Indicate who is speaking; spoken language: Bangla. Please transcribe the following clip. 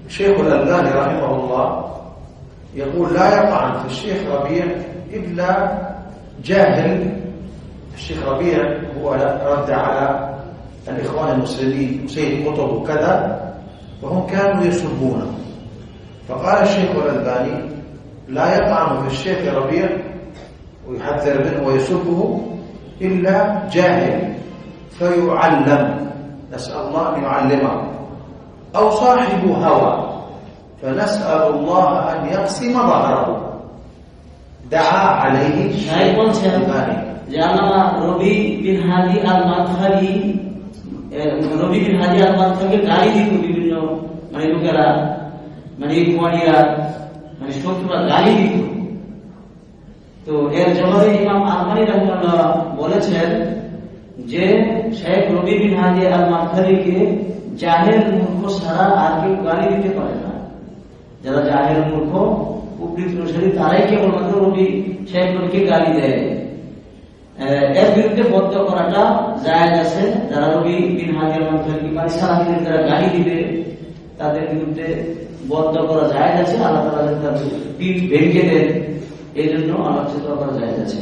Speaker 1: شيخ الألباني رحمه الله يقول لا يطعن في الشيخ ربيع إلا جاهل. الشيخ ربيع هو رد على الإخوان المسلمين وسيد قطب وكذا، وهم كانوا يسبونه، فقال الشيخ الألباني لا يطعن في الشيخ ربيع ويحذر منه ويسبه إلا جاهل فيعلم، نسأل الله أن يعلمه، أو صاحب هوى فنسأل الله أن يقسم ظهره دعا عليه الشيخ الألباني।
Speaker 2: রবি বিন হাদি আল মাদখালি গালি দিত বিভিন্ন লোকেরা, কুমারিরা, শত্রুরা গালি দিত। তো এর জবাবে ইমাম আলবানী রাহিমাহুল্লাহ বলেছেন যে শেখ রবি বিন হাদি আল মাদখালিকে জাহেল মূর্খ ছাড়া আর কেউ গালি দিতে পারে না। যারা জাহেল মূর্খ উপকৃত অনুসারী তারাই কেবলমাত্র শেখ রবিকে গালি দেয়। এর বিরুদ্ধে বদ্ধ করাটা জায়েজ আছে। যারা রবি বিন হাদি আল মাদখালি সালাফিদের যারা গালি দিবে তাদের বিরুদ্ধে বদ্ধ করা জায়েজ আছে। আল্লাহ তাআলা তাদের পিঠ ভেঙে দেন, এই জন্য আলোচনা করা জায়েজ আছে।